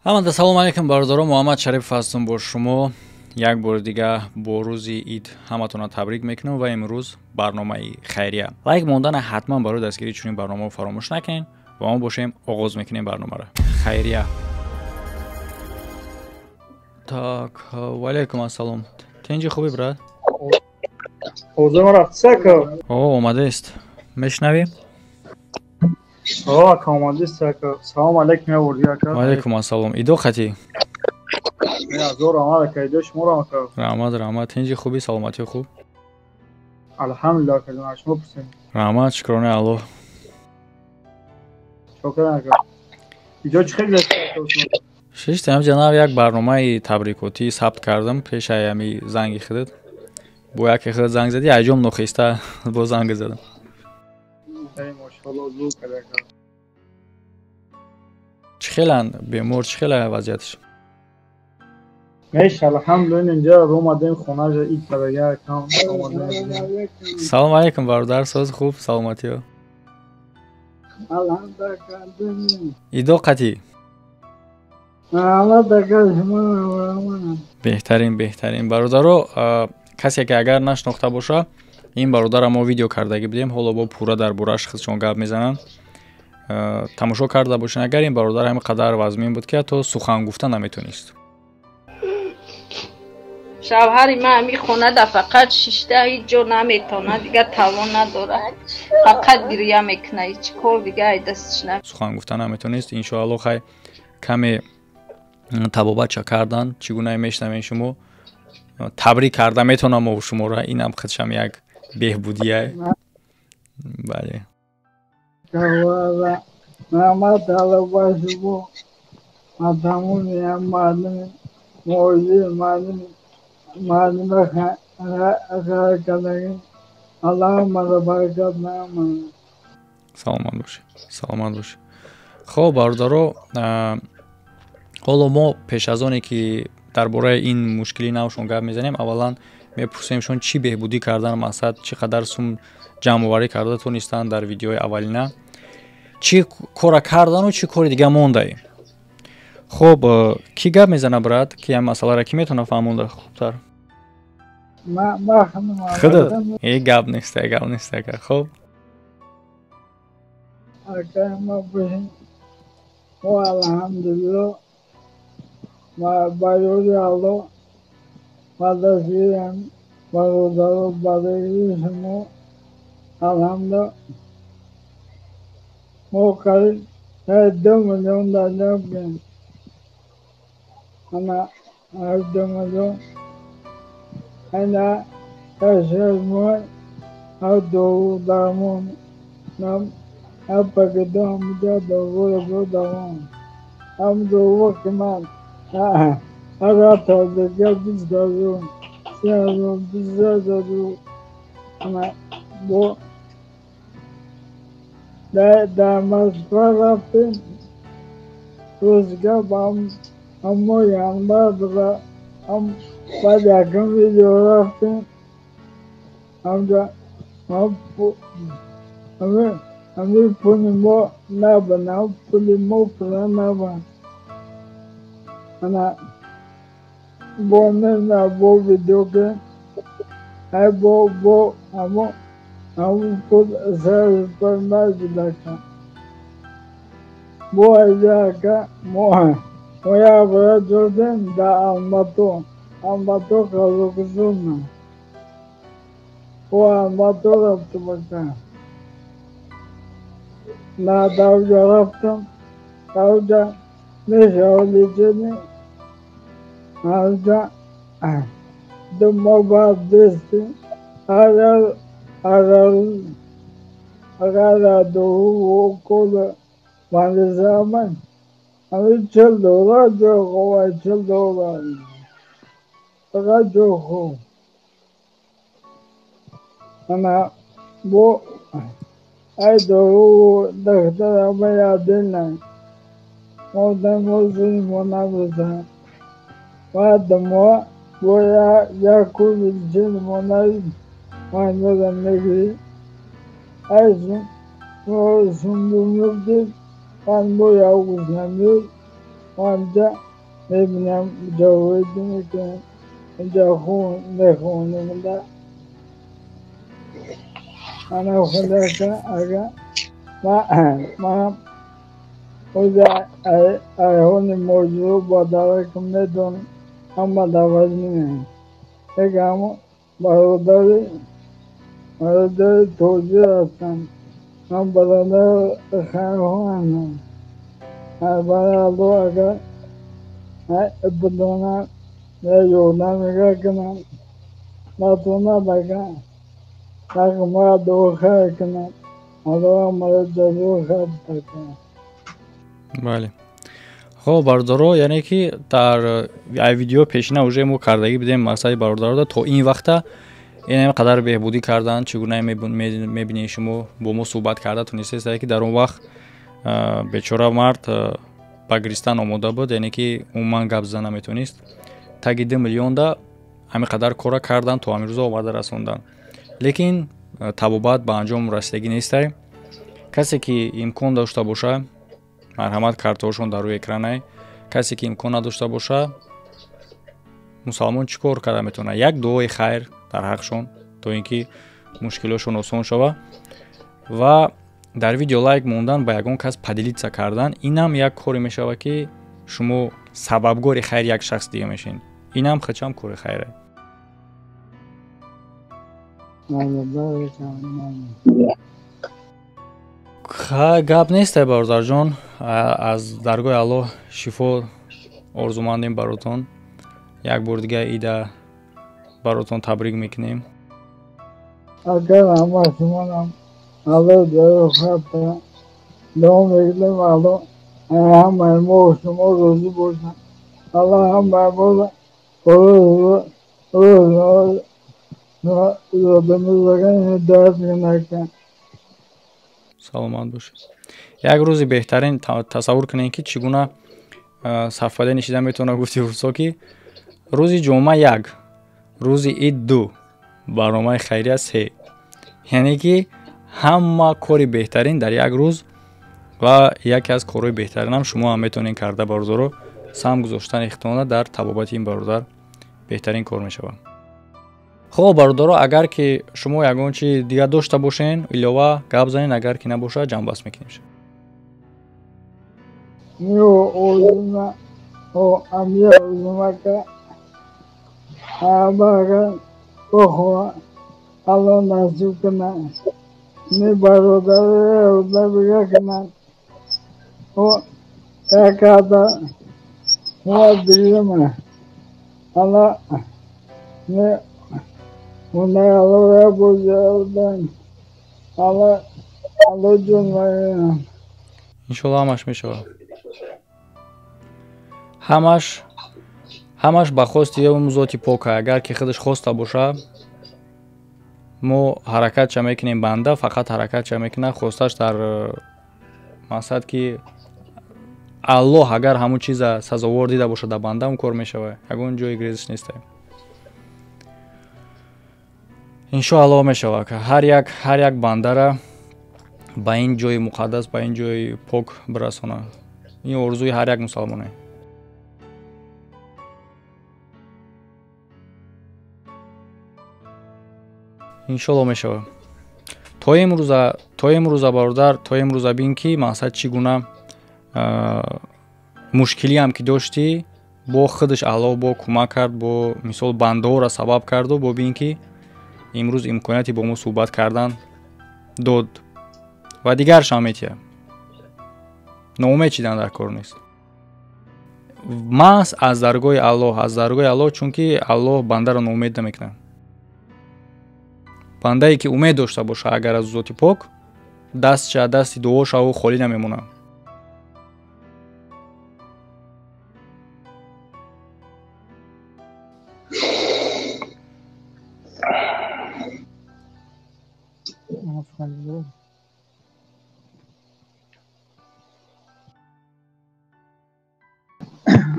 ҳамада салом алейкум бародарон, муҳаммад шариф ҳастам бо шумо. як бори дига бо рӯзи ид ҳаматона табрик мекунам ва имрӯз барномаи хайрия. лайк мондана ҳатман барои дастгирии чунин барномаҳо фаромӯш накунед ва мо бошем оғоз мекунем барномаро. Хайрия. Так, ва алейкум ассалом. Тинҷи хубӣ брат? Озома рафтсака. Омадест. Мешнавӣ? Ака омадест ака. Салом алейкум я бурди ака. Ва алейкум ассалом. Идо хати? Азор рамад ака, идо шумо ака. Рамад. Тинҷи хубӣ, саломатӣ хуб? Алҳамдулилла ака, шумо пурсем. Рамад, шукрони Аллоҳ. Шукран ака. Идо чӣ хел ака? Шиштам ҷанаб як барномаи табрикотӣ сабт кардам пеши ами занги худат. Бо яке худат занг задӣ, аҷом нохиста бо занг задам. Машаллоҳ зуд ака. Чӣ хелан бемор, чӣ хела вазъияташ? Меш алҳамдулилла инҷа омадем хона ҷа ид карага ака. Салом алейкум бародар, соз хуб, саломатиё. Алҳамдулилла. Идо қати? Беҳтарин бародаро, касе ки агар нашнохта боша, ин бародарам мо видео кардаги будем, ҳоло бо пурра дар борааш худшон гап мезананд. Тамошо карда бошен, агар ин бародар ҳами қадар вазмин буд ки ҳатто сухан гуфта наметонист. шавҳари ман ҳами хонада фақат шишта ҳеҷ ҷо наметавонад, дигар тавон надорад, фақат гирия мекунад, ҳеҷ кор дигар дастиш на. Сухан гуфта наметонист. иншоалло хай каме табобатша кардан чӣ гуна мешнавем шумо табрик карда метавонам мо шуморо, инам худшам як беҳбудия. бале саломат бошед. хоб бародаро, ҳоло мо пеш аз оне ки дар бораи ин мушкили навшон гап мезанем, аввалан мепурсемшон чӣ беҳбудӣ кардан мақсад, чӣ қадар сум ҷамъоварӣ карда тонистанд дар видеои аввалина, чӣ кора кардану чӣ кори дига мондаи. хоб кӣ гап мезана брат, ки ҳам масъаларо кӣ метавона фаҳмонда хубтар? худат? гап нест ака. хоб алҳамдулилла ва барои Аллоҳ ва дастгирам бародаро барои шумо алҳамдулилла мо қариб 2 миллион дарёфт кардем. ана 2 миллион ана кашмой дору дармон нам апагидам ҷа дору дармон ам дору ки ман агар табига биздазу сиазу биздазу ана бо дар Москва рафтем рӯзга бам аммо янбар буда ам баъд якум видео рафтем амҷа ами пули мо набанам пули мо пула набан ана бо мена бо видео ке ай бо аммо пул сар набудака бо аҷака мо як бора ҷодем дар алмато қазокистона бо алмато рафта бака на давҷа рафтам давҷа мешаваличени авҷа думо баъд дести агар дору кола вализаман ами $40 ҷо ховай $40 фақат ҷо хов ана бо ай дору дохтара маядилнай модамозини мо набудан ва думо бо як кули ҷини мо наи маймуда мегири айзун сумбумюбдил Pan boya uznamıyor. آنجا میبینم جاویدی میکنم اینجا خون میخونیم ده انا خدا که اگر ما خود ایهون موضوع با داره که میدون اما دوز نمیم اگه همون برادر توجیه هستم من برادر خیلی برادر اگر بدونم یا یودن میگه کنم نتونه بگم اگه ما دو خیلی کنم حالا ما دو خیلی بکنم بله خب برادرو یعنی که در ویدیو پیشینه уже мо кардагӣ бидем мақсади бародаро то ин вақта ин қадар беҳбудӣ кардан чигуна мебинед шумо бо мо суҳбат карда тунистед ки дар он вақт бечора мард ба гиристан омода буд яъне ки умуман гап зада наметонист таги 2 миллионда ҳамин қадар кора кардан то ҳамин рӯза омада расондан лекин табобат ба анҷом расидагӣ нестай касе ки имкон дошта боша марҳамат картошон дар рӯи экране касе ки имкон надошта боша мусалмон чӣ кор карда метавонад як дуои хайр дар ҳаққшон то ин ки мушкилошон осон шава ва дар видео лайк мондан ба ягон кас падилитса кардан инам як коре мешава ки шумо сабабгори хайр як шахс дига мешин инам хачам кори хайре гап нестай бародарҷон аз даргоҳи аллоҳ шифо орзумандем баротон як бор дига ида баротон табрик мекунем اگر همه شما الله در خطا دوم میگیم الله همه ما شما روزی باشن الله همه ما روز دمیزگان درد نکن саломат бошед як рӯзи беҳтарин тасаввур кунед ки чӣ гуна сафҳаде нишида метавонад гуфти рӯзҳо ки рӯзи ҷумъа 1 рӯзи ид 2 барномаи хайрия 3 яъне ки ҳама кори беҳтарин дар як рӯз ва яке аз корҳои беҳтаринам шумо ҳам метавонед карда бародаро сам гузоштани хитона дар табобати ин бародар беҳтарин кор мешавад хоб бародаро агар ки шумо ягон чи дига дошта бошен илова гап занед агар ки набошад ҷамъбаст мекунем میو اوزنا او امیر اوزنا که آباگا بخوا الله نصیب کنه می برادر اوزنا بگه کنه او یکادا ما دیگرم الله می اونه الله را بزردن الله جون مایه иншолло ҳамаш мешавад ҳамаш ба хости ӯ зоти пока агар ки худаш хоста боша мо ҳаракатша мекунем банда фақат ҳаракатша мекунад хосташ дар мақсад ки аллоҳ агар ҳамун чиза сазовор дида бошад дар банда он кор мешавад ягон ҷои грезиш нестай иншоалло мешавад ҳар як бандара ба ин ҷои муқаддас ба ин ҷои пок бирасонад ин орзуи ҳар як мусалмоне иншолло мешавад то имрӯза бародар то имрӯза бин ки мақсад чӣ гуна мушкилиам ки дошти бо худаш аллоҳ бо кӯмак кард бо мисол бандаҳоро сабаб карду бо бин ки имрӯз имконияти бо мо суҳбат кардан дод ва дигаршам метия ноумед шидан дар кор нест маҳз аз даргоҳи аллоҳ чунки аллоҳ бандаро ноумед намекунад бандае ки умед дошта боша агар аз зоти пок дастша дасти дуошаву холӣ намемонад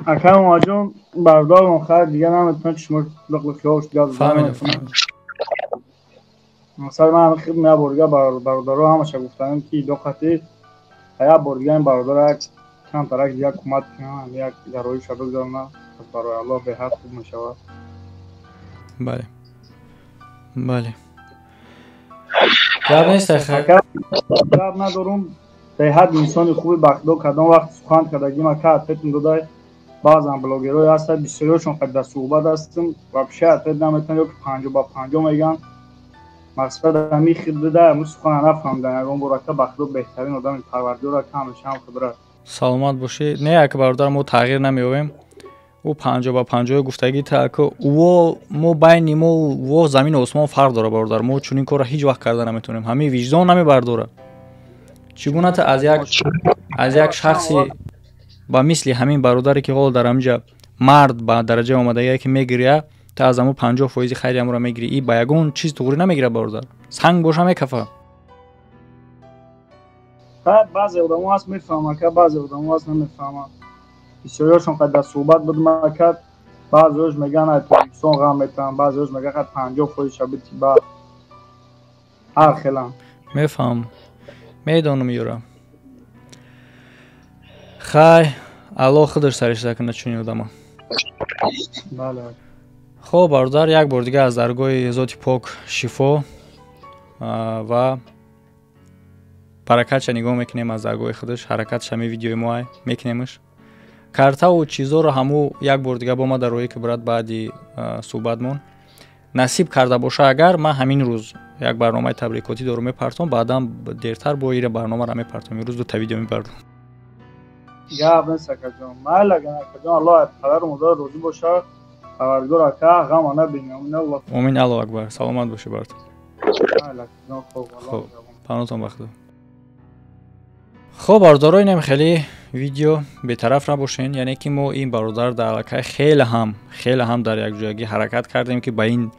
اکرم آجون بردار مخیر دیگه نمیتونه چشمه لقلقی هاش دیگه فهمیدم مثلا من خیلی نه برگه برادر ها همشه گفتنم که دو قطعه های برگه این برادر камтарак як кӯмак кунам, як гароиша бигзарона, барои Аллоҳ беҳад хуб мешавад. бале бале гап нест гап надорум. беҳад инсони хуби бахтдор кадом вақт сухан кардагима кард фетм додай баъзан блогерҳое ҳастанд бисёриёшон қад дар суҳбат ҳастем вообще ответ наметавонам, ё ки 50 ба 50 мегӯян. мақсад ҳамин хидда амрӯз сухана нафаҳмидам. ягон бор ака бахтдор беҳтарин одами парвардора ка ҳамешаам хибрат. саломат бошӣ. Не ака бародар, мо тағйир намеёбем. ӯ 50 ба 50 гуфтагӣ та ака мо байни мо во замину осмон фарқ дора бародар. мо чунин корро ҳеҷ вақт карда наметавонем. ҳамин виҷдон намебардора. чӣ гуна та аз як шахси ба мисли ҳамин бародаре ки ҳол дар амҷа мард ба дараҷаи омадагие ки мегирия, та аз аму 50% хайри амуро мегирӣ. И ба ягон чиз туғрӣ намегирад бародар. санг боша мекафа. баъзе одамо ҳаст мефаҳмад, баъзе одамо ҳаст намефаҳмад. бисёриёшон қад дар суҳбат будем акад, баъзеҳош мегӯянд ай инсон ғам метавонад, баъзеҳош мегӯянд қад 50% шабити ба ҳар хелам. мефаҳмам, медонам юра. хай Аллоҳ худаш саришта кунад чунин одама. бале. хоб бародар, як бор дига аз даргоҳи Зоти пок шифо ва баракатша нигоҳ мекунем. аз даргоҳи худаш ҳаракатш ҳами видеои мо мекунемш. картаву чизоро ҳаму як бор дига бо ма дар роҳи кибрат баъди суҳбатмон насиб карда боша, агар ман ҳамин рӯз як барномаи табрикотӣ дорум мепартом, баъдан дертар бо ира барномаро мепартом. имрӯз дута видео мебардом. гап нест акаҷон. майли акаҷон, Аллоҳ падару модар розӣ бошад. парвардигор ака ғамро набинем. амин. Аллоҳ акбар. саломат бошӣ бард. майли акаҷон. хоб панотон ба худо. хоб бародаро, инам хеле видео бетараф набошен. яъне ки мо ин бародар дар аллакай хеле ҳам дар якҷоягӣ ҳаракат кардем ки ба ин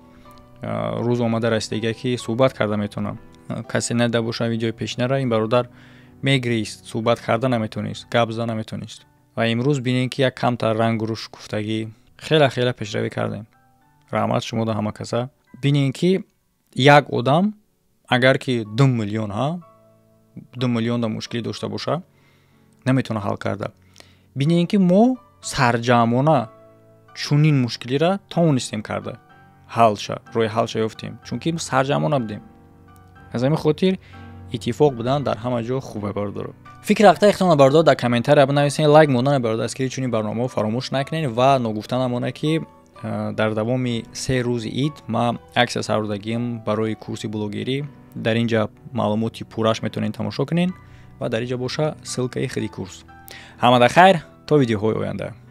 рӯз омада расидагия ки суҳбат карда метавонам. касе надида боша видеои пешинара, ин бародар мегрист, суҳбат карда наметавонист, гап зада наметавонист. ва имрӯз бинем ки як камтар рангу руш гуфтагӣ хеле пешравӣ кардем. раҳмат шумо да ҳама каса. бинем ки як одам агар ки 2 миллион да мушкилӣ дошта боша, наметавона ҳал карда. бинем ки мо сарҷамона чунин мушкилиро тавонистем карда роҳи ҳалша ёфтем, чунки сарҷамона будем. аз ҳамин хотир иттифоқ будан дар ҳама ҷо хубе бародаро. фикр рахта ихтиёр бародар дар комментария бинависен, лайк мондан бародар аз ки чунин барномаҳо фаромӯш накунед ва ногуфта намонад ки дар давоми 3 рӯзи ид ман аксия сарбурдагиам барои курси блогерӣ дар ин ҷа маълумоти пурраш метавонед тамошо кунед ва дар ин ҷа боша ссилкаи худи курс. ҳамада хайр то видеоҳои оянда.